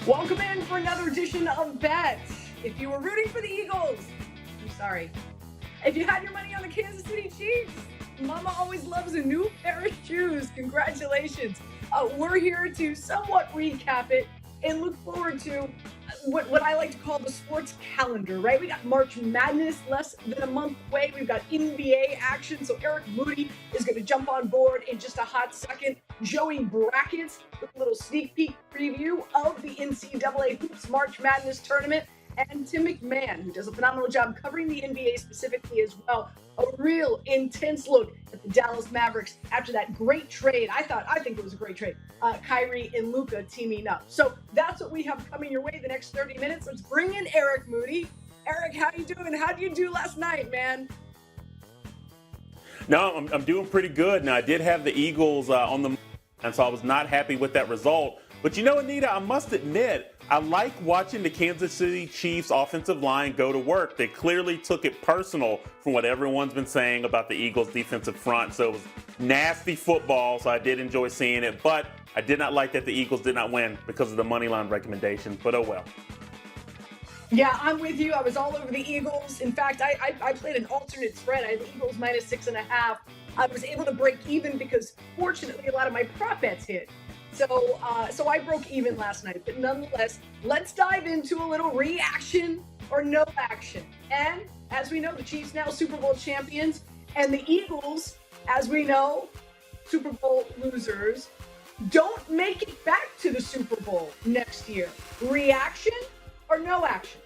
Welcome in for another edition of Bets. If you were rooting for the Eagles, I'm sorry. If you had your money on the Kansas City Chiefs, Mama always loves a new pair of shoes. Congratulations. We're here to somewhat recap it and look forward to what I like to call the sports calendar, right? We got March Madness less than a month away. We've got NBA action. So Eric Moody is going to jump on board in just a hot second. Joey Brackets with a little sneak peek preview of the NCAA Hoops March Madness Tournament. And Tim MacMahon, who does a phenomenal job covering the NBA specifically as well. A real intense look at the Dallas Mavericks after that great trade. I think it was a great trade. Kyrie and Luka teaming up. So that's what we have coming your way the next 30 minutes. Let's bring in Eric Moody. Eric, how you doing? How did you do last night, man? No, I'm doing pretty good. Now, I did have the Eagles on the, and so I was not happy with that result. But you know, Anita, I must admit, I like watching the Kansas City Chiefs offensive line go to work. They clearly took it personal from what everyone's been saying about the Eagles defensive front. So it was nasty football, so I did enjoy seeing it. But I did not like that the Eagles did not win because of the money line recommendation. But oh well. Yeah, I'm with you. I was all over the Eagles. In fact, I played an alternate spread. I had the Eagles minus 6.5. I was able to break even because, fortunately, a lot of my prop bets hit. So I broke even last night. But nonetheless, let's dive into a little reaction or no action. And as we know, the Chiefs now Super Bowl champions, and the Eagles, as we know, Super Bowl losers, don't make it back to the Super Bowl next year. Reaction or no action?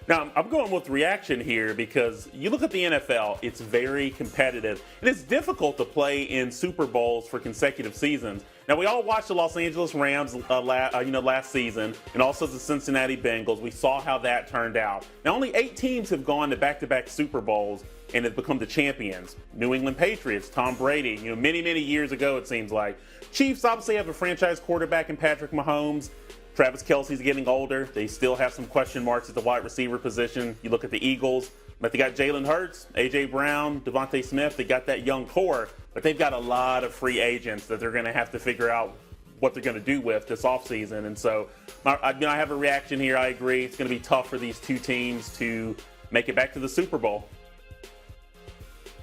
Now, I'm going with reaction here because you look at the NFL, it's very competitive. And it's difficult to play in Super Bowls for consecutive seasons. Now, we all watched the Los Angeles Rams last season and also the Cincinnati Bengals. We saw how that turned out. Now, only 8 teams have gone to back-to-back Super Bowls and have become the champions. New England Patriots, Tom Brady, many, many years ago, it seems like. Chiefs obviously have a franchise quarterback in Patrick Mahomes. Travis Kelce's getting older. They still have some question marks at the wide receiver position. You look at the Eagles, but they got Jalen Hurts, A.J. Brown, Devontae Smith. They got that young core, but they've got a lot of free agents that they're going to have to figure out what they're going to do with this offseason. And so I have a reaction here. I agree. It's going to be tough for these two teams to make it back to the Super Bowl.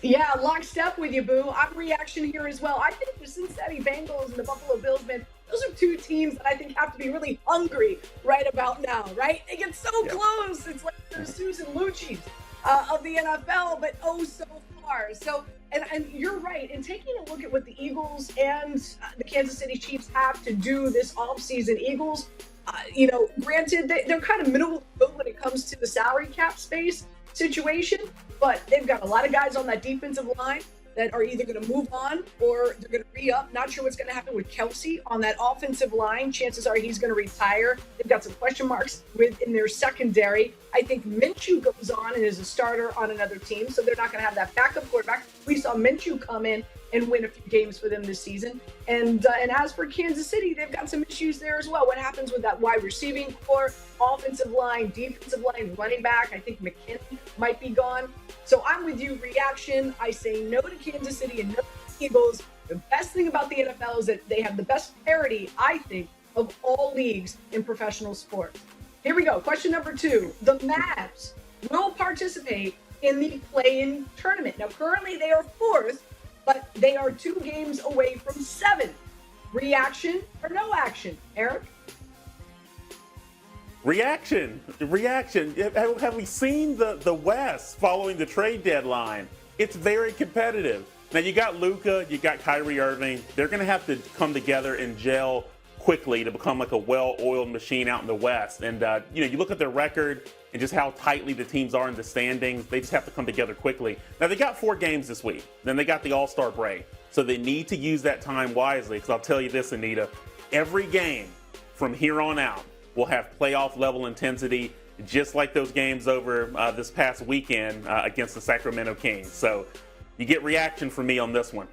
Yeah, lockstep with you, Boo. I'm reaction here as well. I think the Cincinnati Bengals and the Buffalo Bills, man, those are two teams that I think have to be really hungry right about now, right? They get so close. It's like the Susan Lucci's of the NFL, but oh so far. So, and you're right. In taking a look at what the Eagles and the Kansas City Chiefs have to do this offseason, Eagles, granted, they're kind of middle of the road when it comes to the salary cap space situation, but they've got a lot of guys on that defensive line that are either going to move on or they're going to re-up. Not sure what's going to happen with Kelce on that offensive line. Chances are he's going to retire. They've got some question marks in their secondary. I think Minshew goes on and is a starter on another team, so they're not going to have that backup quarterback. We saw Minshew come in and win a few games for them this season. And as for Kansas City, they've got some issues there as well. What happens with that wide receiving core, offensive line, defensive line, running back? I think McKinney might be gone. So I'm with you. Reaction, I say no to Kansas City and no to the Eagles. The best thing about the NFL is that they have the best parity, I think, of all leagues in professional sports. Here we go. Question number 2. The Mavs will participate in the play-in tournament. Now, currently they are 4th, but they are 2 games away from 7th. Reaction or no action? Eric? Reaction. Have we seen the West following the trade deadline? It's very competitive. Now, you got Luka, you got Kyrie Irving. They're going to have to come together and gel quickly to become like a well-oiled machine out in the West. And, you look at their record and just how tightly the teams are in the standings. They just have to come together quickly. Now, they got 4 games this week. Then they got the All-Star break. So they need to use that time wisely, because I'll tell you this, Anita, every game from here on out will have playoff-level intensity, just like those games over this past weekend against the Sacramento Kings. So you get reaction from me on this one.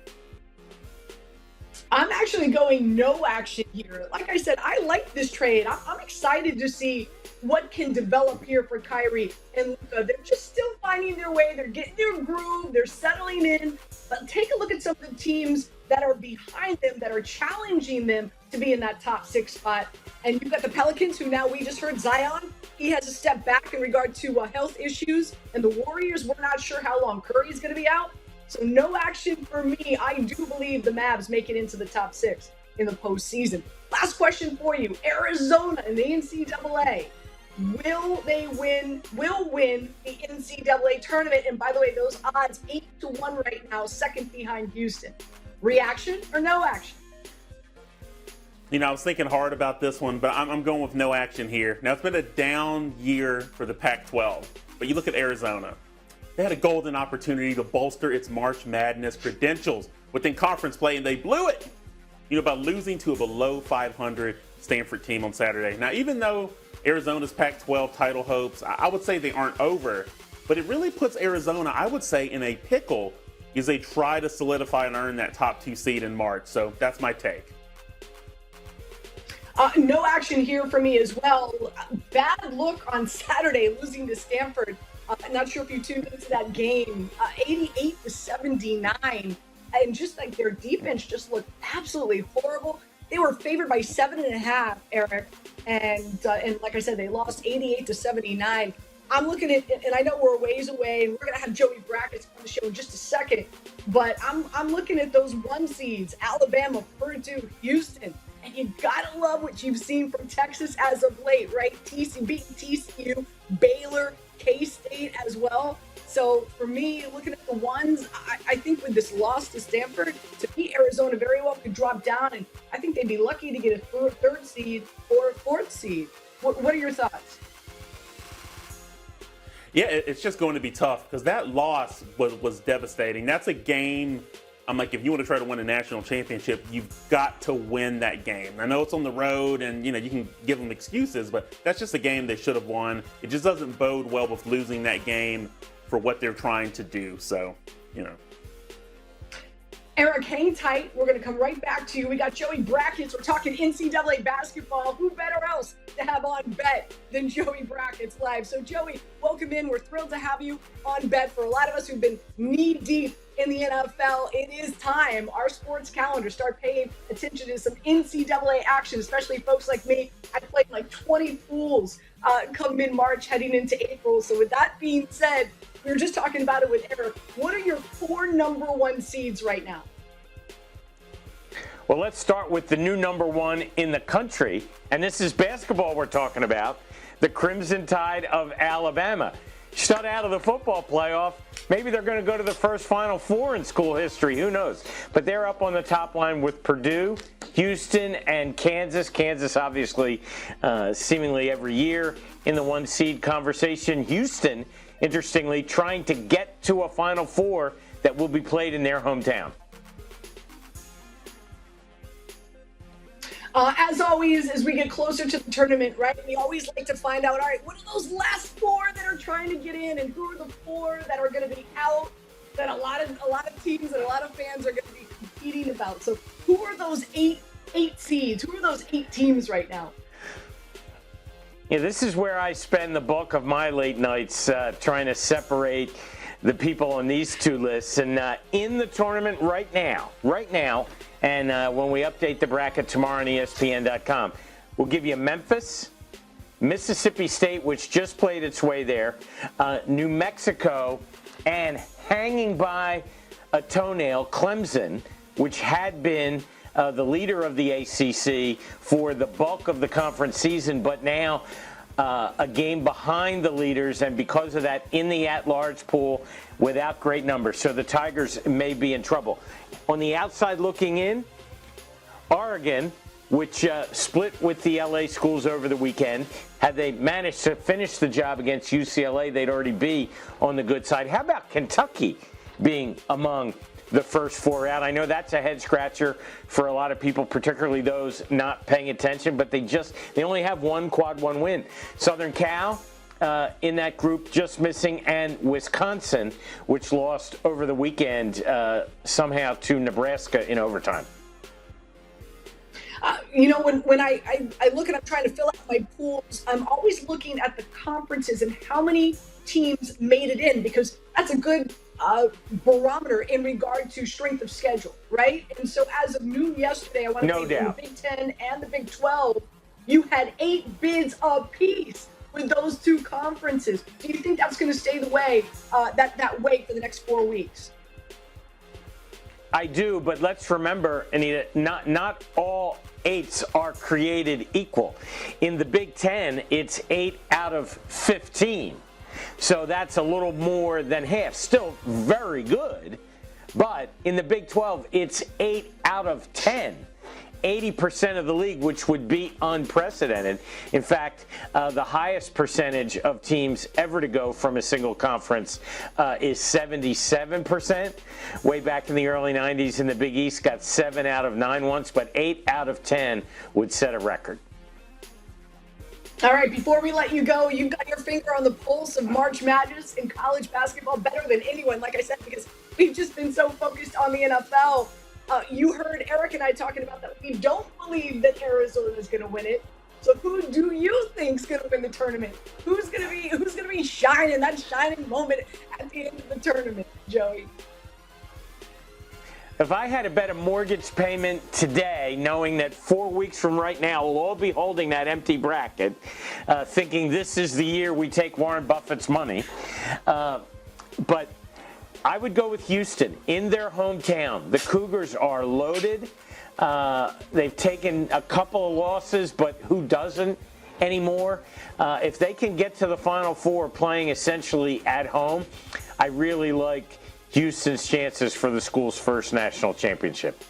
I'm actually going no action here. Like I said, I like this trade. I'm excited to see what can develop here for Kyrie and Luka. They're just still finding their way. They're getting their groove. They're settling in. but take a look at some of the teams that are behind them, that are challenging them to be in that top 6 spot. And you've got the Pelicans, who now we just heard Zion, he has a step back in regard to health issues. And the Warriors, we're not sure how long Curry's going to be out. So no action for me. I do believe the Mavs make it into the top 6 in the postseason. Last question for you. Arizona in the NCAA. Will win the NCAA tournament? And by the way, those odds 8-1 right now, second behind Houston. Reaction or no action? I was thinking hard about this one, but I'm going with no action here. Now, it's been a down year for the Pac-12, but you look at Arizona. They had a golden opportunity to bolster its March Madness credentials within conference play, and they blew it, by losing to a below 500 Stanford team on Saturday. Now, even though Arizona's Pac-12 title hopes, I would say they aren't over, but it really puts Arizona, I would say, in a pickle as they try to solidify and earn that top 2 seed in March. So that's my take. No action here for me as well. Bad look on Saturday, losing to Stanford. I'm not sure if you tuned into that game. 88-79. And just like their defense just looked absolutely horrible. They were favored by 7.5, Eric. And like I said, they lost 88-79. I'm looking at, and I know we're a ways away, and we're going to have Joey Brackets on the show in just a second. But I'm looking at those 1 seeds, Alabama, Purdue, Houston. And you gotta love what you've seen from Texas as of late, right? TCU beating TCU, Baylor, K-State as well. So for me, looking at the ones, I think with this loss to Stanford, to me, Arizona very well could drop down, and I think they'd be lucky to get a 3rd seed or a 4th seed. What are your thoughts? Yeah, it's just going to be tough because that loss was devastating. That's a game. I'm like, if you want to try to win a national championship, you've got to win that game. I know it's on the road and, you can give them excuses, but that's just a game they should have won. It just doesn't bode well with losing that game for what they're trying to do. So, Eric, hang tight. We're going to come right back to you. We got Joey Brackets. We're talking NCAA basketball. Who better else to have on Bet than Joey Brackets live? So, Joey, welcome in. We're thrilled to have you on Bet. For a lot of us who've been knee-deep in the NFL, it is time, our sports calendar, start paying attention to some NCAA action, especially folks like me. I played like 20 pools come mid-March heading into April. So with that being said, we were just talking about it with Eric. What are your 4 number 1 seeds right now? Well, let's start with the new number 1 in the country. And this is basketball we're talking about. The Crimson Tide of Alabama. Shut out of the football playoff. Maybe they're going to go to the first Final Four in school history. Who knows? But they're up on the top line with Purdue, Houston, and Kansas. Kansas, obviously, seemingly every year in the 1 seed conversation. Houston, interestingly, trying to get to a Final Four that will be played in their hometown. As always, as we get closer to the tournament, right, we always like to find out, all right, what are those last 4 that are trying to get in, and who are the 4 that are going to be out that a lot of teams and a lot of fans are going to be competing about? So who are those eight seeds? Who are those 8 teams right now? Yeah, this is where I spend the bulk of my late nights trying to separate the people on these 2 lists. And in the tournament right now, and when we update the bracket tomorrow on ESPN.com, we'll give you Memphis, Mississippi State, which just played its way there, New Mexico, and hanging by a toenail, Clemson, which had been the leader of the ACC for the bulk of the conference season, but now a game behind the leaders, and because of that, in the at-large pool without great numbers. So the Tigers may be in trouble. On the outside looking in, Oregon, which split with the LA schools over the weekend. Had they managed to finish the job against UCLA, they'd already be on the good side. How about Kentucky being among the first 4 out? I know that's a head scratcher for a lot of people, particularly those not paying attention, but they only have 1 quad 1 win. Southern Cal in that group just missing, and Wisconsin, which lost over the weekend somehow to Nebraska in overtime. When I look and I'm trying to fill out my pools, I'm always looking at the conferences and how many teams made it in, because that's a good barometer in regard to strength of schedule, right? And so as of noon yesterday, I want to say in the Big Ten and the Big 12, you had 8 bids apiece with those two conferences. Do you think that's going to stay the way, that way for the next 4 weeks? I do, but let's remember, Anita, not all 8s are created equal. In the Big Ten, it's 8 out of 15. So that's a little more than half. Still very good, but in the Big 12, it's 8 out of 10. 80% of the league, which would be unprecedented. In fact, the highest percentage of teams ever to go from a single conference is 77%. Way back in the early 90s in the Big East, got 7 out of 9 once, but 8 out of 10 would set a record. All right, before we let you go, you've got your finger on the pulse of March Madness in college basketball better than anyone, like I said, because we've just been so focused on the NFL. You heard Eric and I talking about that. We don't believe that Arizona is going to win it. So who do you think's going to win the tournament? Who's going to be shining, that shining moment at the end of the tournament, Joey? If I had to bet a mortgage payment today, knowing that 4 weeks from right now we'll all be holding that empty bracket, thinking this is the year we take Warren Buffett's money, but I would go with Houston in their hometown. The Cougars are loaded. They've taken a couple of losses, but who doesn't anymore? If they can get to the Final Four playing essentially at home, I really like Houston's chances for the school's first national championship.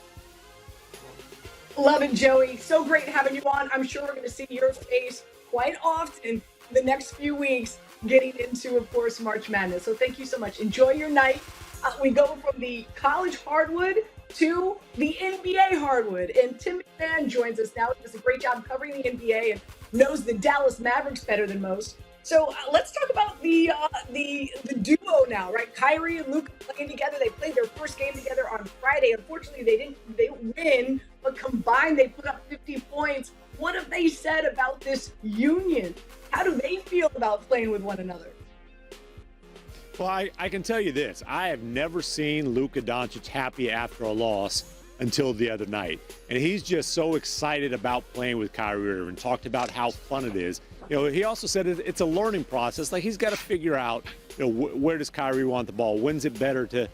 Love it, Joey. So great having you on. I'm sure we're going to see your face quite often the next few weeks getting into, of course, March Madness. So thank you so much. Enjoy your night. We go from the college hardwood to the NBA hardwood. And Tim MacMahon joins us now. He does a great job covering the NBA and knows the Dallas Mavericks better than most. So let's talk about the duo now, right? Kyrie and Luka playing together. They played their first game together on Friday. Unfortunately, they didn't win, but combined they put up 50 points. What have they said about this union? How do they feel about playing with one another? Well, I can tell you this. I have never seen Luka Doncic happy after a loss until the other night. And he's just so excited about playing with Kyrie Irving, talked about how fun it is. He also said it's a learning process. Like, he's got to figure out, where does Kyrie want the ball? When's it better to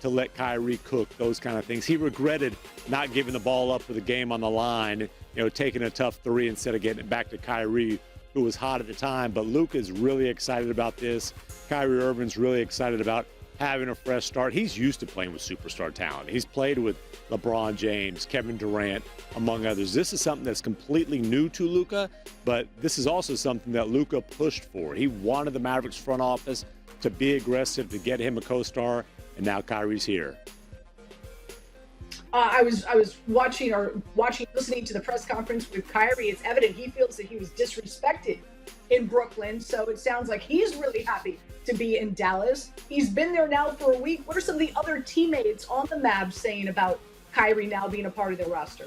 let Kyrie cook, those kind of things. He regretted not giving the ball up with the game on the line, taking a tough three instead of getting it back to Kyrie, who was hot at the time. But Luka is really excited about this. Kyrie Irving's really excited about having a fresh start. He's used to playing with superstar talent. He's played with LeBron James, Kevin Durant, among others. This is something that's completely new to Luka, but this is also something that Luka pushed for. He wanted the Mavericks front office to be aggressive, to get him a co-star, and now Kyrie's here. I was listening to the press conference with Kyrie. It's evident he feels that he was disrespected in Brooklyn. So it sounds like he's really happy to be in Dallas. He's been there now for a week. What are some of the other teammates on the Mavs saying about Kyrie now being a part of their roster?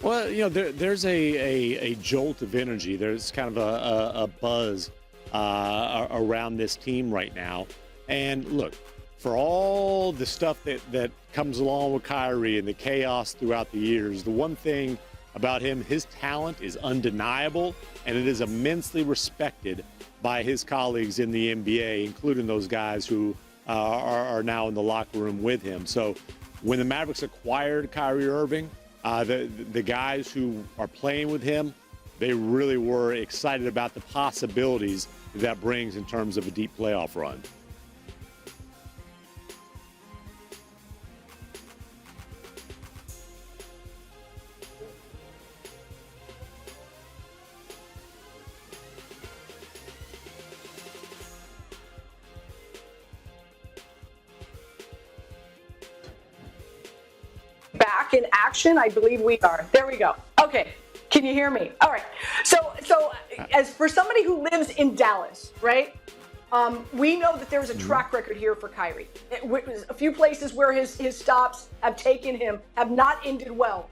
Well, there's a jolt of energy. There's kind of a buzz around this team right now. And look, for all the stuff that comes along with Kyrie and the chaos throughout the years, the one thing about him, his talent is undeniable, and it is immensely respected by his colleagues in the NBA, including those guys who are now in the locker room with him. So when the Mavericks acquired Kyrie Irving, the guys who are playing with him, they really were excited about the possibilities that brings in terms of a deep playoff run. Back in action, I believe we are. There we go. Okay, can you hear me? All right. So as for somebody who lives in Dallas, right? We know that there's a track record here for Kyrie. A few places where his stops have taken him have not ended well.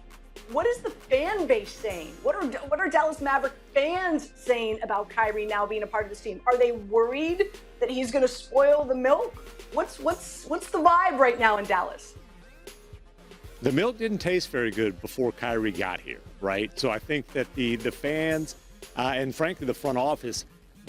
What is the fan base saying? What are Dallas Maverick fans saying about Kyrie now being a part of this team? Are they worried that he's going to spoil the milk? What's the vibe right now in Dallas? The milk didn't taste very good before Kyrie got here, right? So I think that the fans and frankly the front office,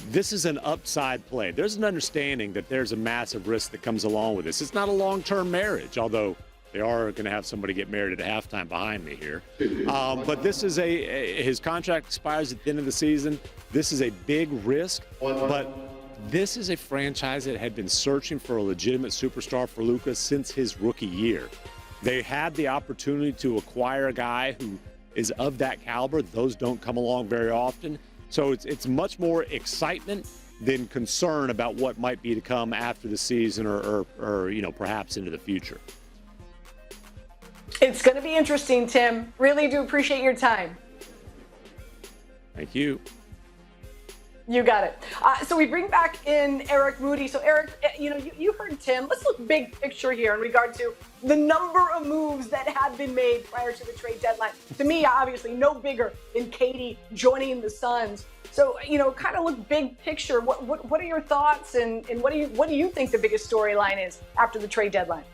this is an upside play. There's an understanding that there's a massive risk that comes along with this. It's not a long-term marriage, although they are going to have somebody get married at halftime behind me here. But this is his contract expires at the end of the season. This is a big risk, but this is a franchise that had been searching for a legitimate superstar for Luka since his rookie year. They had the opportunity to acquire a guy who is of that caliber. Those don't come along very often. So it's much more excitement than concern about what might be to come after the season or perhaps into the future. It's going to be interesting, Tim. Really do appreciate your time. Thank you. You got it. So we bring back in Eric Moody. So Eric, you heard Tim. Let's look big picture here in regard to the number of moves that had been made prior to the trade deadline. To me, obviously, no bigger than Katie joining the Suns. So, kind of look big picture. What are your thoughts and what do you think the biggest storyline is after the trade deadline?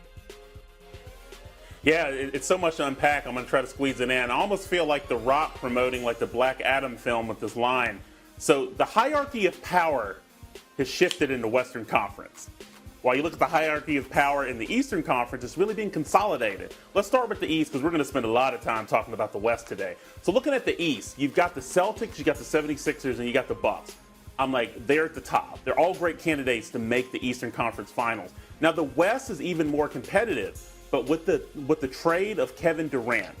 Yeah, it's so much to unpack. I'm going to try to squeeze it in. I almost feel like The Rock promoting like the Black Adam film with this line. So the hierarchy of power has shifted in the Western Conference. While you look at the hierarchy of power in the Eastern Conference, it's really being consolidated. Let's start with the East because we're going to spend a lot of time talking about the West today. So looking at the East, you've got the Celtics, you got the 76ers, and you got the Bucks. I'm like, they're at the top. They're all great candidates to make the Eastern Conference Finals. Now the West is even more competitive, but with the trade of Kevin Durant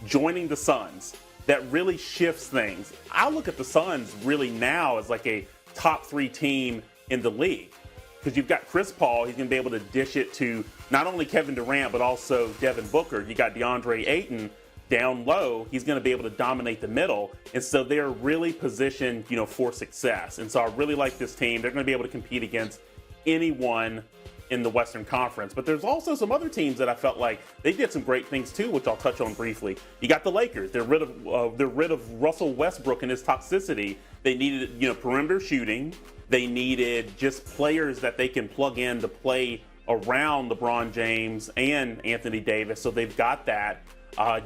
joining the Suns, that really shifts things. I look at the Suns really now as like a top 3 team in the league because you've got Chris Paul. He's going to be able to dish it to not only Kevin Durant, but also Devin Booker. You got DeAndre Ayton down low. He's going to be able to dominate the middle. And so they're really positioned, for success. And so I really like this team. They're going to be able to compete against anyone in the Western Conference. But there's also some other teams that I felt like they did some great things too, which I'll touch on briefly. You got the Lakers. They're rid of Russell Westbrook and his toxicity. They needed, perimeter shooting. They needed just players that they can plug in to play around LeBron James and Anthony Davis. So they've got that.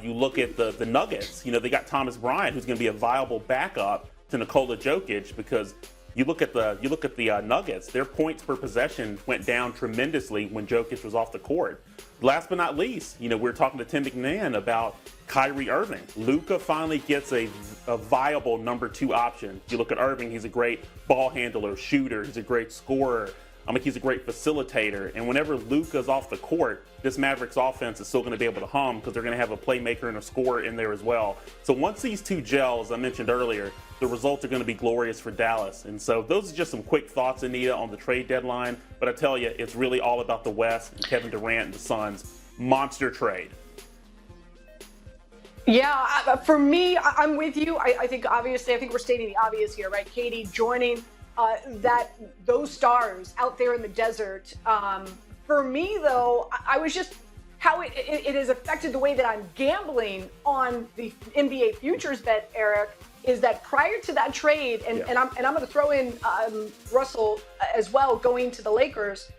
You look at the Nuggets. They got Thomas Bryant, who's going to be a viable backup to Nikola Jokic because you look at the Nuggets, their points per possession went down tremendously when Jokic was off the court. Last but not least, we were talking to Tim MacMahon about Kyrie Irving. Luka finally gets a viable number 2 option. You look at Irving, he's a great ball handler, shooter, he's a great scorer. He's a great facilitator. And whenever Luka's off the court, this Mavericks offense is still going to be able to hum because they're going to have a playmaker and a scorer in there as well. So once these two gel, as I mentioned earlier, the results are going to be glorious for Dallas. And so those are just some quick thoughts, Anita, on the trade deadline. But I tell you, it's really all about the West and Kevin Durant and the Suns. Monster trade. Yeah, for me, I'm with you. I think we're stating the obvious here, right? Katie joining those stars out there in the desert. For me, though, I was just how it has affected the way that I'm gambling on the NBA futures bet, Eric, is that prior to that trade, and I'm going to throw in Russell as well going to the Lakers,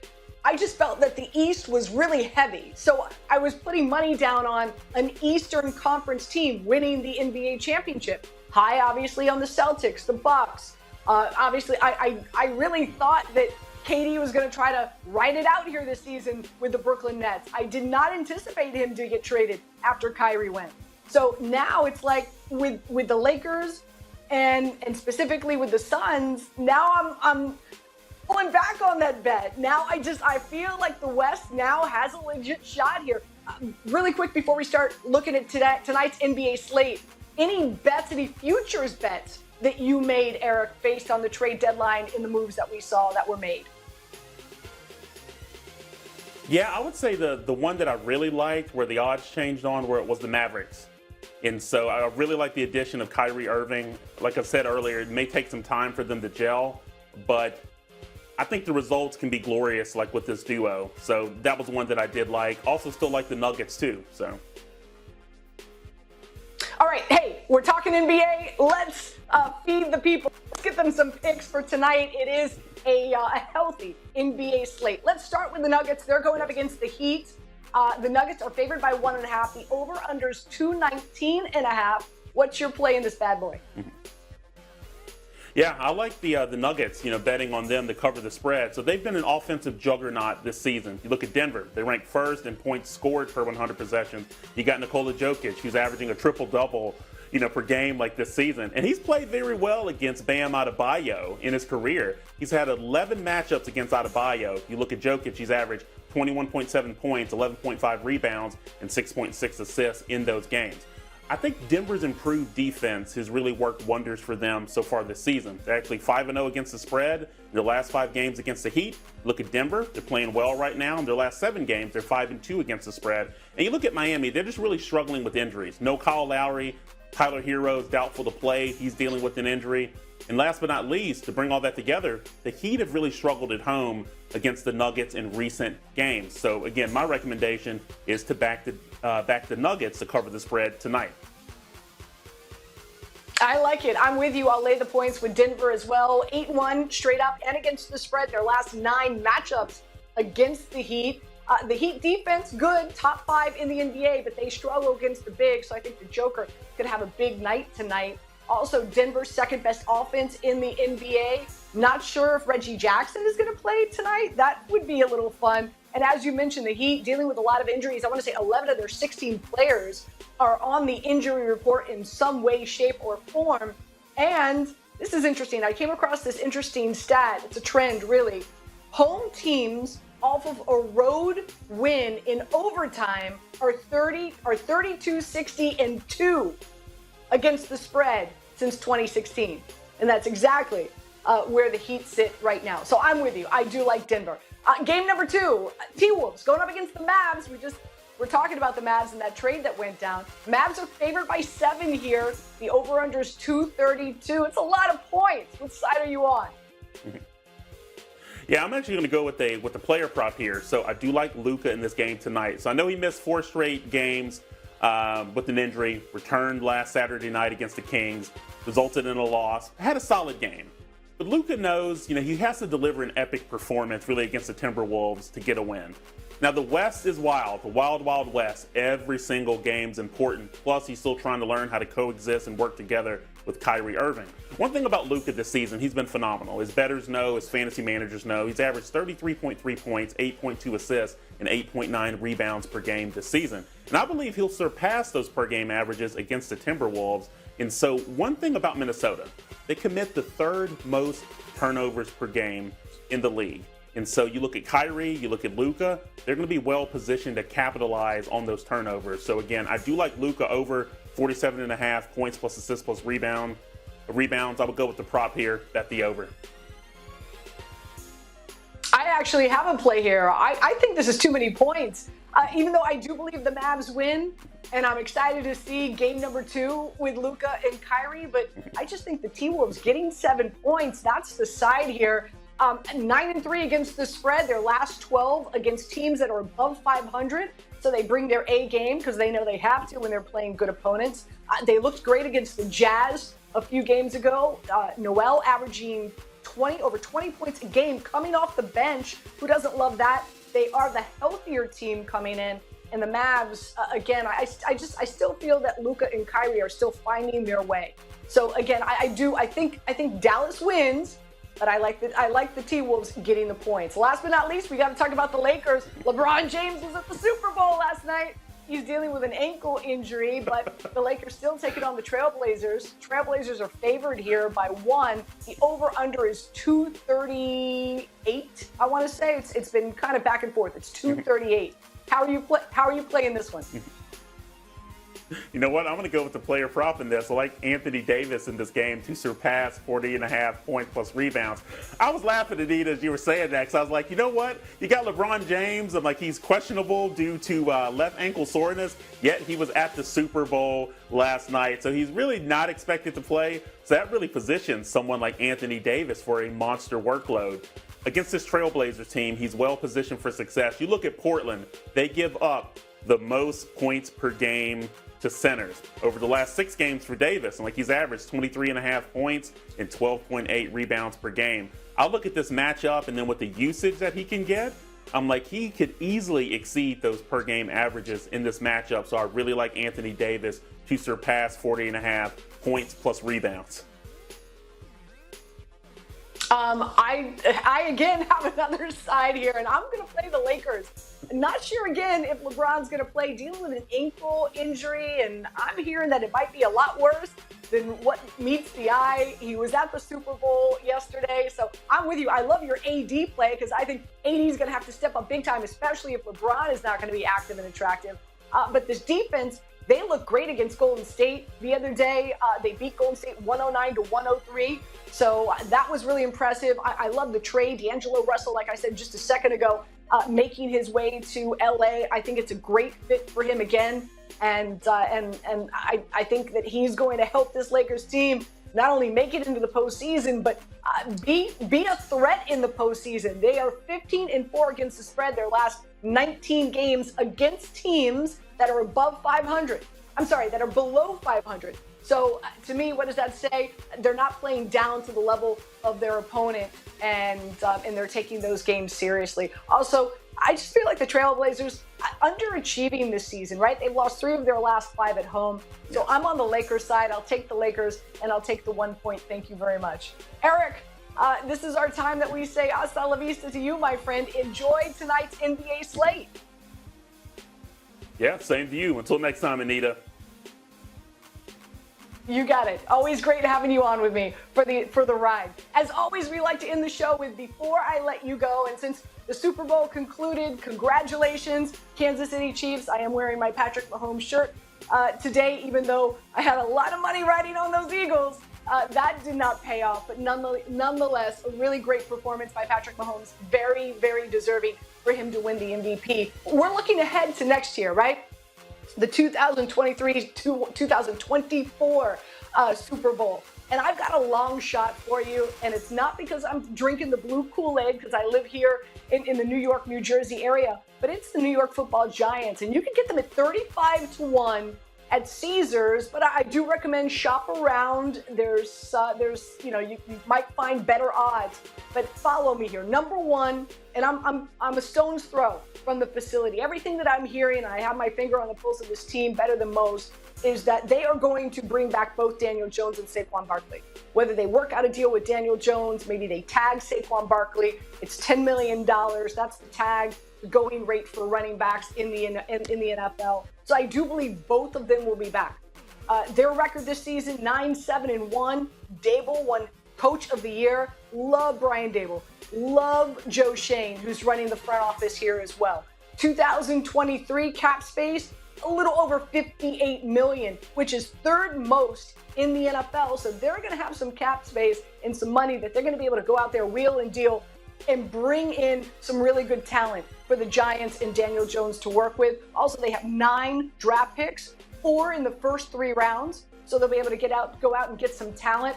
I just felt that the East was really heavy. So I was putting money down on an Eastern Conference team winning the NBA championship. High, obviously, on the Celtics, the Bucks. Obviously, I really thought that KD was going to try to ride it out here this season with the Brooklyn Nets. I did not anticipate him to get traded after Kyrie went. So now it's like with the Lakers and specifically with the Suns, now I'm pulling back on that bet. Now I feel like the West now has a legit shot here. Really quick before we start looking at tonight's NBA slate, any bets, any futures bets that you made, Eric, based on the trade deadline in the moves that we saw that were made? Yeah, I would say the one that I really liked where the odds changed on where it was the Mavericks. And so I really like the addition of Kyrie Irving. Like I said earlier, it may take some time for them to gel, but I think the results can be glorious like with this duo. So that was one that I did like. Also still like the Nuggets too, so. All right, hey, we're talking NBA. Let's feed the people. Let's get them some picks for tonight. It is a healthy NBA slate. Let's start with the Nuggets. They're going up against the Heat. The Nuggets are favored by 1.5. The over-under's 219.5. What's your play in this bad boy? Yeah, I like the Nuggets, betting on them to cover the spread. So they've been an offensive juggernaut this season. You look at Denver, they rank first in points scored per 100 possessions. You got Nikola Jokic, who's averaging a triple-double, per game like this season. And he's played very well against Bam Adebayo in his career. He's had 11 matchups against Adebayo. You look at Jokic, he's averaged 21.7 points, 11.5 rebounds, and 6.6 assists in those games. I think Denver's improved defense has really worked wonders for them so far this season. They're actually 5-0 against the spread in their last 5 games against the Heat. Look at Denver, they're playing well right now. In their last 7 games, they're 5-2 against the spread. And you look at Miami, they're just really struggling with injuries. No Kyle Lowry, Tyler Hero is doubtful to play. He's dealing with an injury. And last but not least, to bring all that together, the Heat have really struggled at home against the Nuggets in recent games. So again, my recommendation is to back the Nuggets to cover the spread tonight. I like it. I'm with you. I'll lay the points with Denver as well. 8-1 straight up and against the spread. Their last 9 matchups against the Heat. The Heat defense, good, top 5 in the NBA, but they struggle against the big. So I think the Joker could have a big night tonight. Also, Denver's second best offense in the NBA. Not sure if Reggie Jackson is going to play tonight. That would be a little fun. And as you mentioned, the Heat dealing with a lot of injuries. I want to say 11 of their 16 players are on the injury report in some way, shape, or form. And this is interesting. I came across this interesting stat. It's a trend, really. Home teams off of a road win in overtime are 32, 60, and 2 against the spread since 2016. And that's exactly where the Heat sit right now. So I'm with you. I do like Denver. Game number 2, T-Wolves going up against the Mavs. We're talking about the Mavs and that trade that went down. Mavs are favored by 7 here. The over-under is 232. It's a lot of points. What side are you on? Yeah, I'm actually going to go with the player prop here. So I do like Luka in this game tonight. So I know he missed 4 straight games with an injury. Returned last Saturday night against the Kings. Resulted in a loss. Had a solid game. But Luka knows, he has to deliver an epic performance really against the Timberwolves to get a win. Now, the West is wild, the wild, wild West. Every single game's important. Plus, he's still trying to learn how to coexist and work together with Kyrie Irving. One thing about Luka this season, he's been phenomenal. His bettors know, his fantasy managers know. He's averaged 33.3 points, 8.2 assists, and 8.9 rebounds per game this season. And I believe he'll surpass those per-game averages against the Timberwolves. And so one thing about Minnesota, they commit the 3rd most turnovers per game in the league. And so you look at Kyrie, you look at Luka, they're going to be well positioned to capitalize on those turnovers. So again, I do like Luka over 47.5 points plus assists plus rebounds. I would go with the prop here, bet the over. I actually have a play here. I think this is too many points. Even though I do believe the Mavs win, and I'm excited to see game number 2 with Luka and Kyrie, but I just think the T-Wolves getting 7 points, that's the side here. 9-3 against the spread, their last 12 against teams that are above 500. So they bring their A game because they know they have to when they're playing good opponents. They looked great against the Jazz a few games ago. Noel averaging over 20 points a game coming off the bench. Who doesn't love that? They are the healthier team coming in. And the Mavs, again, I still feel that Luka and Kyrie are still finding their way. So again, I think Dallas wins. But I like the T-Wolves getting the points. Last but not least, we got to talk about the Lakers. LeBron James was at the Super Bowl last night. He's dealing with an ankle injury, but the Lakers still taking on the Trailblazers. Trailblazers are favored here by 1. The over/under is 238. I want to say it's been kind of back and forth. It's 238. How are you playing this one? You know what? I'm going to go with the player prop in this. I like Anthony Davis in this game to surpass 40.5 points plus rebounds. I was laughing, Anita, as you were saying that, because I was like, you know what? You got LeBron James, and he's questionable due to left ankle soreness, yet he was at the Super Bowl last night. So he's really not expected to play. So that really positions someone like Anthony Davis for a monster workload. Against this Trailblazers team, he's well positioned for success. You look at Portland, they give up the most points per game to centers over the last 6 games for Davis. And like he's averaged 23.5 points and 12.8 rebounds per game. I'll look at this matchup and then with the usage that he can get, I'm like, he could easily exceed those per game averages in this matchup. So I really like Anthony Davis to surpass 40.5 points plus rebounds. I again have another side here, and I'm going to play the Lakers. Not sure again if LeBron's going to play, dealing with an ankle injury, and I'm hearing that it might be a lot worse than what meets the eye. He was at the Super Bowl yesterday, so I'm with you. I love your AD play because I think AD is going to have to step up big time, especially if LeBron is not going to be active and attractive. But this defense, they look great against Golden State the other day. They beat Golden State 109-103. So that was really impressive. I love the trade. D'Angelo Russell, like I said just a second ago, making his way to LA. I think it's a great fit for him again. And I think that he's going to help this Lakers team not only make it into the postseason, but be a threat in the postseason. They are 15-4 against the spread their last 19 games against teams that are above 500. I'm sorry, that are below 500. So to me, what does that say? They're not playing down to the level of their opponent, and they're taking those games seriously. Also, I just feel like the Trailblazers underachieving this season, right? They've lost 3 of their last 5 at home. So I'm on the Lakers side. I'll take the Lakers, and I'll take the 1 point. Thank you very much. Eric, this is our time that we say hasta la vista to you, my friend. Enjoy tonight's NBA slate. Yeah, same to you. Until next time, Anita. You got it. Always great having you on with me for the ride. As always, we like to end the show with before I let you go. And since the Super Bowl concluded, congratulations, Kansas City Chiefs. I am wearing my Patrick Mahomes shirt today, even though I had a lot of money riding on those Eagles. That did not pay off, but nonetheless, a really great performance by Patrick Mahomes. Very, very deserving for him to win the MVP. We're looking ahead to next year, right? The 2023-2024 Super Bowl. And I've got a long shot for you, and it's not because I'm drinking the blue Kool-Aid because I live here in the New York, New Jersey area, but it's the New York Football Giants, and you can get them at 35-1 at Caesars, but I do recommend shop around. There's you might find better odds, but follow me here. Number one, and I'm a stone's throw from the facility. Everything that I'm hearing, I have my finger on the pulse of this team better than most, is that they are going to bring back both Daniel Jones and Saquon Barkley. Whether they work out a deal with Daniel Jones, maybe they tag Saquon Barkley. It's $10 million. That's the tag, the going rate for running backs in the NFL. So I do believe both of them will be back. Their record this season, 9-7-1. Dable won Coach of the Year. Love Brian Dable. Love Joe Shane, who's running the front office here as well. 2023 cap space, a little over $58 million, which is third most in the NFL. So they're going to have some cap space and some money that they're going to be able to go out there, wheel and deal, and bring in some really good talent for the Giants and Daniel Jones to work with. Also, they have 9 draft picks, 4 in the first 3 rounds. So they'll be able to go out and get some talent.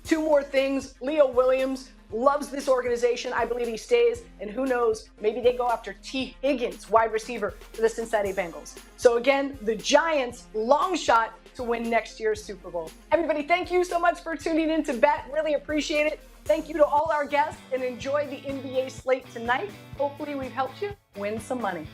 2 more things. Leo Williams loves this organization. I believe he stays. And who knows, maybe they go after T. Higgins, wide receiver for the Cincinnati Bengals. So again, the Giants, long shot to win next year's Super Bowl. Everybody, thank you so much for tuning in to Bet. Really appreciate it. Thank you to all our guests, and enjoy the NBA slate tonight. Hopefully we've helped you win some money.